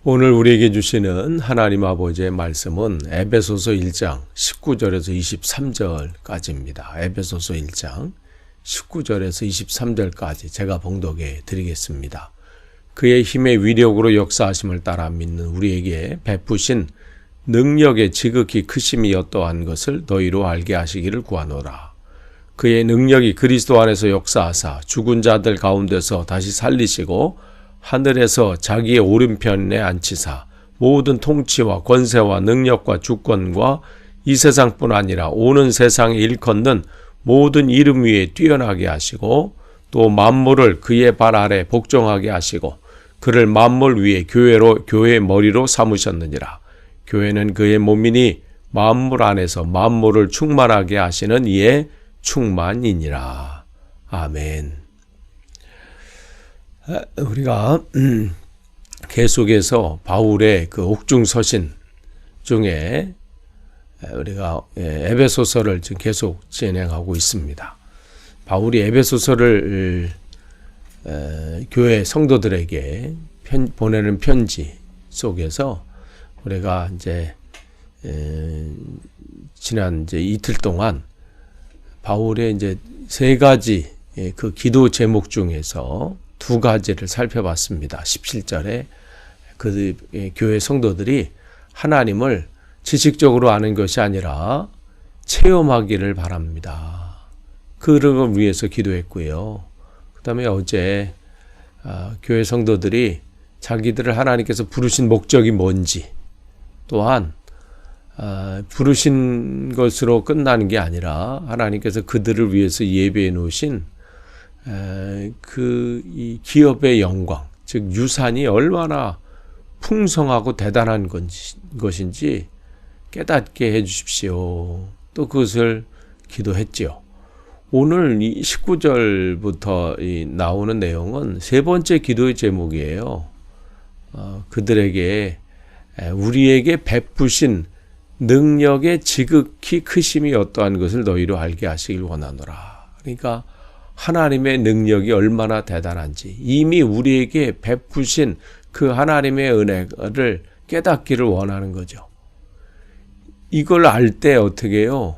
오늘 우리에게 주시는 하나님 아버지의 말씀은 에베소서 1장 19절에서 23절까지입니다. 에베소서 1장 19절에서 23절까지 제가 봉독해 드리겠습니다. 그의 힘의 위력으로 역사하심을 따라 믿는 우리에게 베푸신 능력의 지극히 크심이 어떠한 것을 너희로 알게 하시기를 구하노라. 그의 능력이 그리스도 안에서 역사하사 죽은 자들 가운데서 다시 살리시고 하늘에서 자기의 오른편에 앉히사 모든 통치와 권세와 능력과 주권과 이 세상뿐 아니라 오는 세상에 일컫는 모든 이름 위에 뛰어나게 하시고 또 만물을 그의 발 아래 복종하게 하시고 그를 만물 위에 교회의 머리로 삼으셨느니라. 교회는 그의 몸이니 만물 안에서 만물을 충만하게 하시는 이의 충만이니라. 아멘. 우리가 계속해서 바울의 그 옥중서신 중에 우리가 에베소서를 지금 계속 진행하고 있습니다. 바울이 에베소서를 교회 성도들에게 보내는 편지 속에서 우리가 이제 지난 이제 이틀 동안 바울의 이제 세 가지 그 기도 제목 중에서 두 가지를 살펴봤습니다. 17절에 그 교회 성도들이 하나님을 지식적으로 아는 것이 아니라 체험하기를 바랍니다. 그를 위해서 기도했고요. 그 다음에 어제 교회 성도들이 자기들을 하나님께서 부르신 목적이 뭔지, 또한 부르신 것으로 끝나는 게 아니라 하나님께서 그들을 위해서 예배해 놓으신 이 기업의 영광, 즉 유산이 얼마나 풍성하고 대단한 것인지 깨닫게 해 주십시오. 또 그것을 기도했지요. 오늘 19절부터 나오는 내용은 세 번째 기도의 제목이에요. 그들에게 우리에게 베푸신 능력의 지극히 크심이 어떠한 것을 너희로 알게 하시길 원하노라. 그러니까 하나님의 능력이 얼마나 대단한지 이미 우리에게 베푸신 그 하나님의 은혜를 깨닫기를 원하는 거죠. 이걸 알 때 어떻게 해요?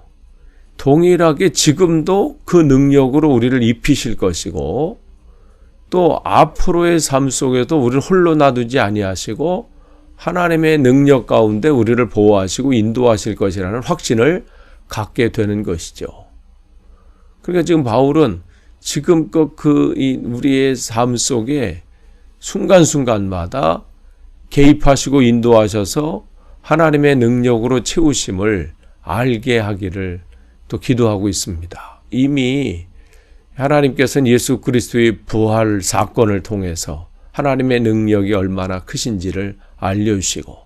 동일하게 지금도 그 능력으로 우리를 입히실 것이고 또 앞으로의 삶 속에도 우리를 홀로 놔두지 아니하시고 하나님의 능력 가운데 우리를 보호하시고 인도하실 것이라는 확신을 갖게 되는 것이죠. 그러니까 지금 바울은 지금껏 우리의 삶 속에 순간순간마다 개입하시고 인도하셔서 하나님의 능력으로 채우심을 알게 하기를 또 기도하고 있습니다. 이미 하나님께서는 예수 그리스도의 부활 사건을 통해서 하나님의 능력이 얼마나 크신지를 알려주시고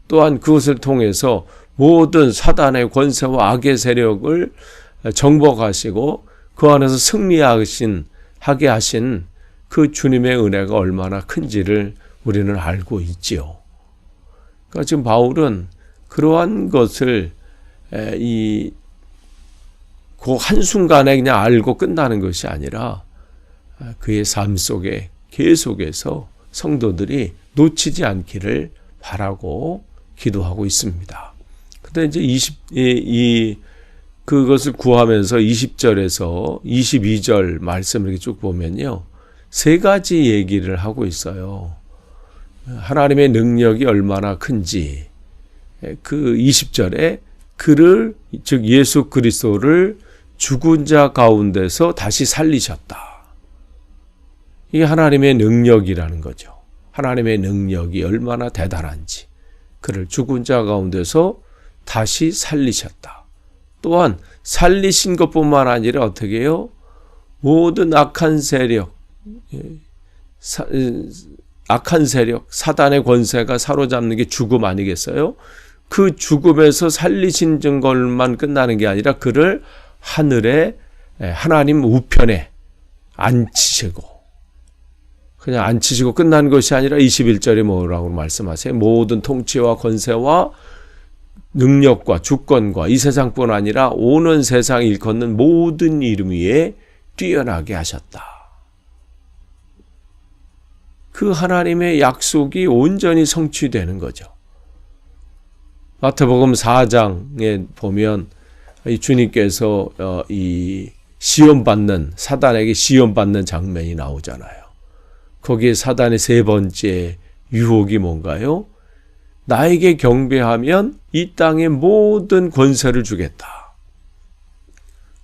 또한 그것을 통해서 모든 사단의 권세와 악의 세력을 정복하시고 그 안에서 승리하게 하신 그 주님의 은혜가 얼마나 큰지를 우리는 알고 있지요. 그러니까 지금 바울은 그러한 것을 그 한순간에 그냥 알고 끝나는 것이 아니라 그의 삶 속에 계속해서 성도들이 놓치지 않기를 바라고 기도하고 있습니다. 그런데 이제 그것을 구하면서 20절에서 22절 말씀을 이렇게 쭉 보면요. 세 가지 얘기를 하고 있어요. 하나님의 능력이 얼마나 큰지, 그 20절에 그를, 즉 예수 그리스도를 죽은 자 가운데서 다시 살리셨다. 이게 하나님의 능력이라는 거죠. 하나님의 능력이 얼마나 대단한지, 그를 죽은 자 가운데서 다시 살리셨다. 또한 살리신 것뿐만 아니라 어떻게 해요? 모든 악한 세력, 사단의 권세가 사로잡는 게 죽음 아니겠어요? 그 죽음에서 살리신 것만 끝나는 게 아니라 그를 하늘에 하나님 우편에 앉히시고 그냥 앉히시고 끝난 것이 아니라 21절에 뭐라고 말씀하세요? 모든 통치와 권세와 능력과 주권과 이 세상뿐 아니라 오는 세상 일컫는 모든 이름 위에 뛰어나게 하셨다. 그 하나님의 약속이 온전히 성취되는 거죠. 마태복음 4장에 보면 이 주님께서 이 시험받는, 사단에게 시험받는 장면이 나오잖아요. 거기에 사단의 세 번째 유혹이 뭔가요? 나에게 경배하면 이 땅의 모든 권세를 주겠다.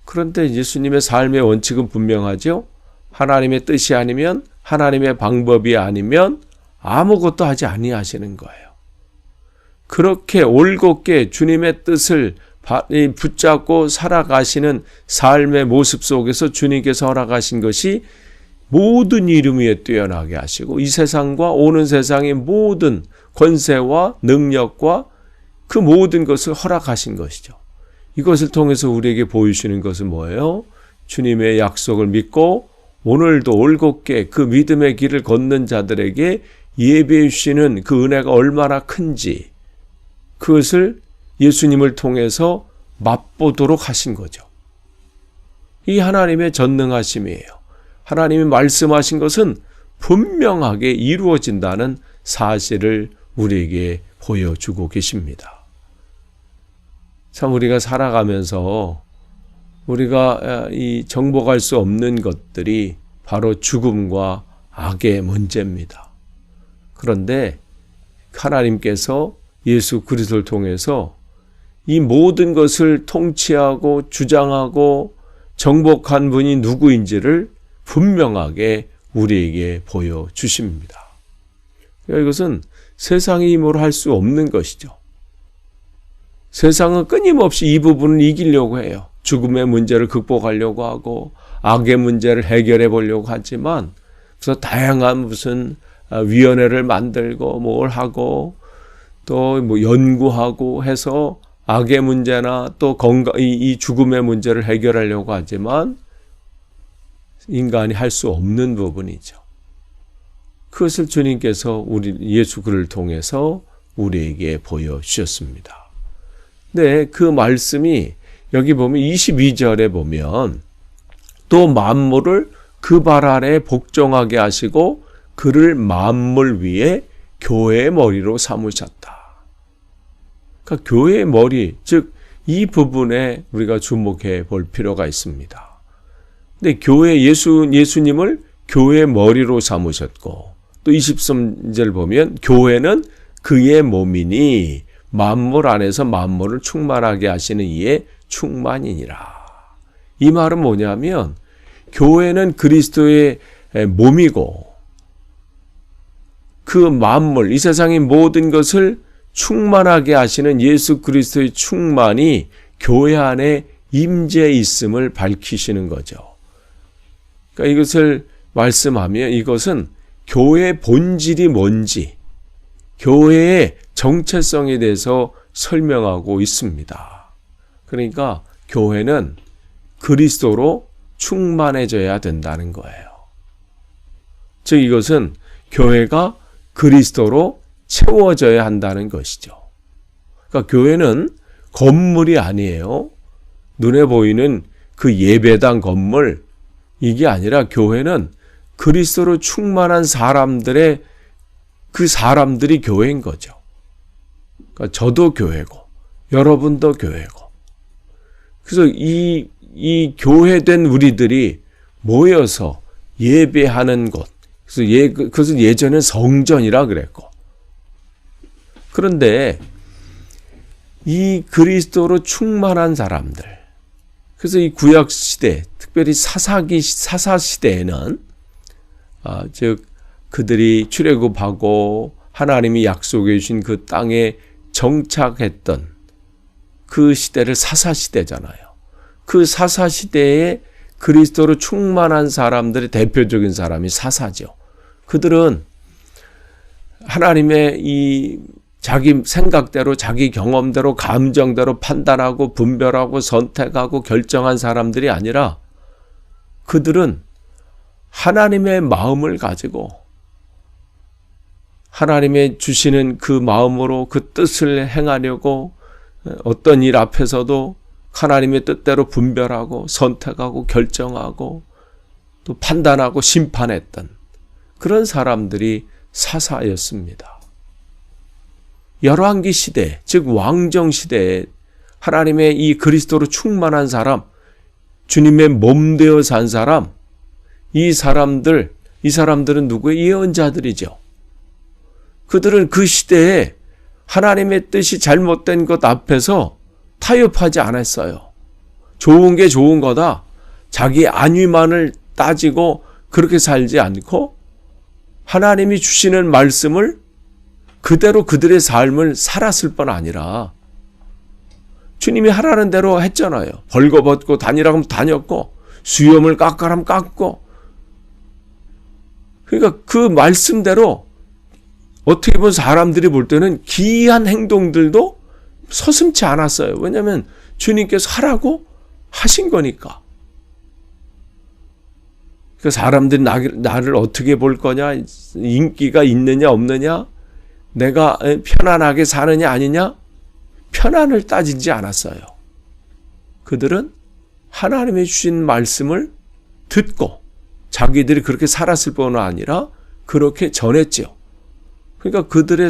그런데 예수님의 삶의 원칙은 분명하죠. 하나님의 뜻이 아니면, 하나님의 방법이 아니면 아무것도 하지 아니하시는 거예요. 그렇게 올곧게 주님의 뜻을 붙잡고 살아가시는 삶의 모습 속에서 주님께서 허락하신 것이 모든 이름 위에 뛰어나게 하시고 이 세상과 오는 세상의 모든 권세와 능력과 그 모든 것을 허락하신 것이죠. 이것을 통해서 우리에게 보여주시는 것은 뭐예요? 주님의 약속을 믿고 오늘도 올곧게 그 믿음의 길을 걷는 자들에게 예배해 주시는 그 은혜가 얼마나 큰지, 그것을 예수님을 통해서 맛보도록 하신 거죠. 이 하나님의 전능하심이에요. 하나님이 말씀하신 것은 분명하게 이루어진다는 사실을 우리에게 보여주고 계십니다. 참 우리가 살아가면서 우리가 이 정복할 수 없는 것들이 바로 죽음과 악의 문제입니다. 그런데 하나님께서 예수 그리스도를 통해서 이 모든 것을 통치하고 주장하고 정복한 분이 누구인지를 분명하게 우리에게 보여주십니다. 이것은 세상의 힘으로 할 수 없는 것이죠. 세상은 끊임없이 이 부분을 이기려고 해요. 죽음의 문제를 극복하려고 하고 악의 문제를 해결해 보려고 하지만 그래서 다양한 무슨 위원회를 만들고 뭘 하고 또 뭐 연구하고 해서 악의 문제나 또 이 죽음의 문제를 해결하려고 하지만 인간이 할 수 없는 부분이죠. 그것을 주님께서 우리 예수 그를 통해서 우리에게 보여주셨습니다. 네, 그 말씀이 여기 보면 22절에 보면 또 만물을 그 발 아래 복종하게 하시고 그를 만물 위에 교회의 머리로 삼으셨다. 그러니까 교회의 머리, 즉 이 부분에 우리가 주목해 볼 필요가 있습니다. 근데 예수님을 교회의 머리로 삼으셨고 또 23절 보면 교회는 그의 몸이니 만물 안에서 만물을 충만하게 하시는 이의 충만이니라. 이 말은 뭐냐면 교회는 그리스도의 몸이고 그 만물, 이 세상의 모든 것을 충만하게 하시는 예수 그리스도의 충만이 교회 안에 임재해 있음을 밝히시는 거죠. 그러니까 이것을 말씀하면 이것은 교회의 본질이 뭔지, 교회의 정체성에 대해서 설명하고 있습니다. 그러니까 교회는 그리스도로 충만해져야 된다는 거예요. 즉 이것은 교회가 그리스도로 채워져야 한다는 것이죠. 그러니까 교회는 건물이 아니에요. 눈에 보이는 그 예배당 건물, 이게 아니라 교회는 그리스도로 충만한 사람들의 그 사람들이 교회인 거죠. 그러니까 저도 교회고 여러분도 교회고. 그래서 이 교회된 우리들이 모여서 예배하는 곳. 그래서 그것은 예전에 성전이라 그랬고. 그런데 이 그리스도로 충만한 사람들. 그래서 이 구약 시대, 특별히 사사 시대에는 즉 그들이 출애굽하고 하나님이 약속해 주신 그 땅에 정착했던 그 시대를 사사 시대잖아요. 그 사사 시대에 그리스도로 충만한 사람들의 대표적인 사람이 사사죠. 그들은 하나님의 이 자기 생각대로 자기 경험대로 감정대로 판단하고 분별하고 선택하고 결정한 사람들이 아니라 그들은 하나님의 마음을 가지고 하나님의 주시는 그 마음으로 그 뜻을 행하려고 어떤 일 앞에서도 하나님의 뜻대로 분별하고 선택하고 결정하고 또 판단하고 심판했던 그런 사람들이 사사였습니다. 열왕기 시대, 즉 왕정 시대에 하나님의 이 그리스도로 충만한 사람, 주님의 몸 되어 산 사람, 이 사람들은 누구의 예언자들이죠. 그들은 그 시대에 하나님의 뜻이 잘못된 것 앞에서 타협하지 않았어요. 좋은 게 좋은 거다. 자기 안위만을 따지고 그렇게 살지 않고 하나님이 주시는 말씀을 그대로 그들의 삶을 살았을 뿐 아니라 주님이 하라는 대로 했잖아요. 벌거벗고 다니라고 하면 다녔고 수염을 깎아라면 깎고, 그러니까 그 말씀대로 어떻게 보면 사람들이 볼 때는 기이한 행동들도 서슴지 않았어요. 왜냐하면 주님께서 하라고 하신 거니까. 그러니까 사람들이 나를 어떻게 볼 거냐, 인기가 있느냐 없느냐, 내가 편안하게 사느냐 아니냐, 편안을 따지지 않았어요. 그들은 하나님의 주신 말씀을 듣고 자기들이 그렇게 살았을 뿐 아니라 그렇게 전했죠. 그러니까 그들의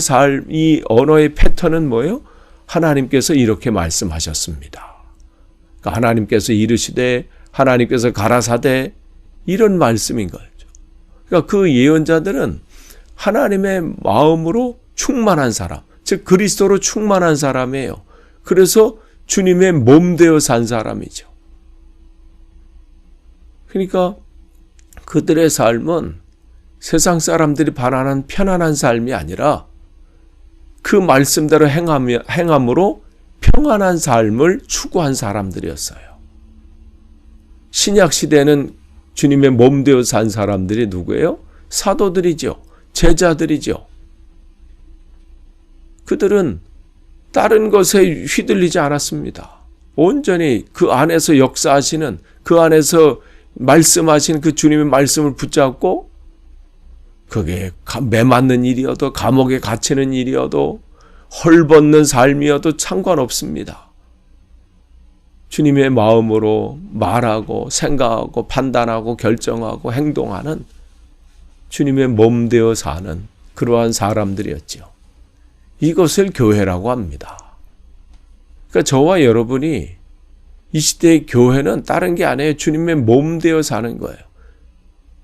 이 언어의 패턴은 뭐예요? 하나님께서 이렇게 말씀하셨습니다. 그러니까 하나님께서 이르시되, 하나님께서 가라사대, 이런 말씀인 거죠. 그러니까 그 예언자들은 하나님의 마음으로 충만한 사람, 즉 그리스도로 충만한 사람이에요. 그래서 주님의 몸 되어 산 사람이죠. 그러니까 그들의 삶은 세상 사람들이 바라는 편안한 삶이 아니라 그 말씀대로 행함으로 평안한 삶을 추구한 사람들이었어요. 신약 시대는 주님의 몸 되어 산 사람들이 누구예요? 사도들이죠. 제자들이죠. 그들은 다른 것에 휘둘리지 않았습니다. 온전히 그 안에서 역사하시는, 그 안에서 말씀하시는 그 주님의 말씀을 붙잡고, 그게 매맞는 일이어도 감옥에 갇히는 일이어도 헐벗는 삶이어도 상관없습니다. 주님의 마음으로 말하고 생각하고 판단하고 결정하고 행동하는 주님의 몸 되어 사는 그러한 사람들이었죠. 이것을 교회라고 합니다. 그러니까 저와 여러분이 이 시대의 교회는 다른 게 아니에요. 주님의 몸 되어 사는 거예요.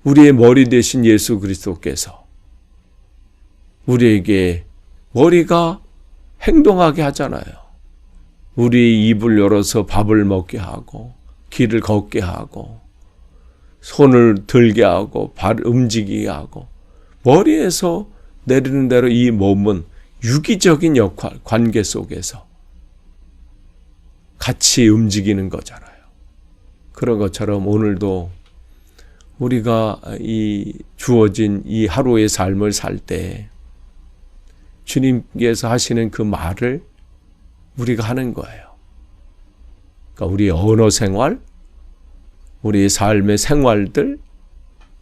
우리의 머리 되신 예수 그리스도께서 우리에게 머리가 행동하게 하잖아요. 우리의 입을 열어서 밥을 먹게 하고, 길을 걷게 하고, 손을 들게 하고, 발 움직이게 하고, 머리에서 내리는 대로 이 몸은 유기적인 역할, 관계 속에서 같이 움직이는 거잖아요. 그런 것처럼 오늘도 우리가 주어진 이 하루의 삶을 살 때 주님께서 하시는 그 말을 우리가 하는 거예요. 그러니까 우리의 언어 생활, 우리의 삶의 생활들,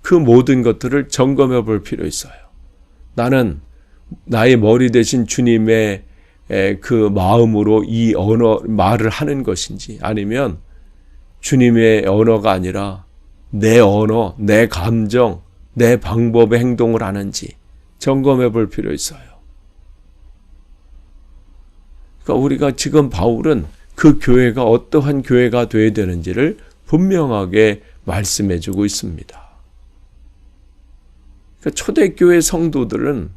그 모든 것들을 점검해 볼 필요 있어요. 나는 나의 머리 되신 주님의 그 마음으로 이 말을 하는 것인지, 아니면 주님의 언어가 아니라 내 언어, 내 감정, 내 방법의 행동을 하는지 점검해 볼 필요 있어요. 그러니까 우리가 지금 바울은 그 교회가 어떠한 교회가 되어야 되는지를 분명하게 말씀해 주고 있습니다. 그러니까 초대교회 성도들은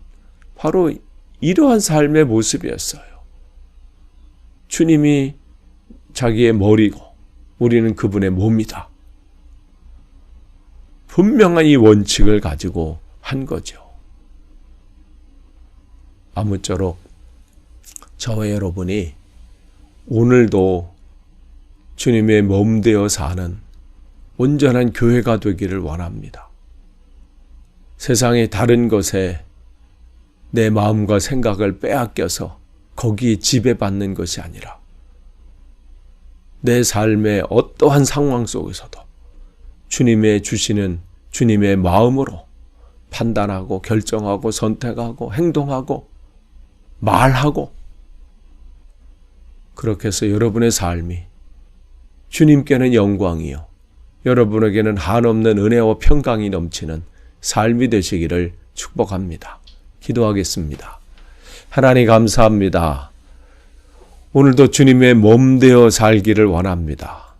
바로 이러한 삶의 모습이었어요. 주님이 자기의 머리고 우리는 그분의 몸이다. 분명한 이 원칙을 가지고 한 거죠. 아무쪼록 저와 여러분이 오늘도 주님의 몸 되어 사는 온전한 교회가 되기를 원합니다. 세상의 다른 것에 내 마음과 생각을 빼앗겨서 거기에 지배받는 것이 아니라 내 삶의 어떠한 상황 속에서도 주님의 주시는 주님의 마음으로 판단하고 결정하고 선택하고 행동하고 말하고, 그렇게 해서 여러분의 삶이 주님께는 영광이요 여러분에게는 한없는 은혜와 평강이 넘치는 삶이 되시기를 축복합니다. 기도하겠습니다. 하나님 감사합니다. 오늘도 주님의 몸 되어 살기를 원합니다.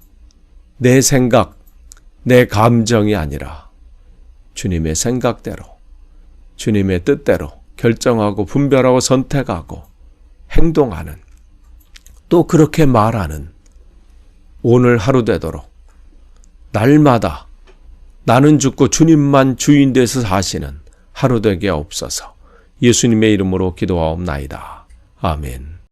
내 생각, 내 감정이 아니라 주님의 생각대로, 주님의 뜻대로 결정하고 분별하고 선택하고 행동하는, 또 그렇게 말하는 오늘 하루 되도록 날마다 나는 죽고 주님만 주인 되서 사시는 하루 되게 없어서 예수님의 이름으로 기도하옵나이다. 아멘.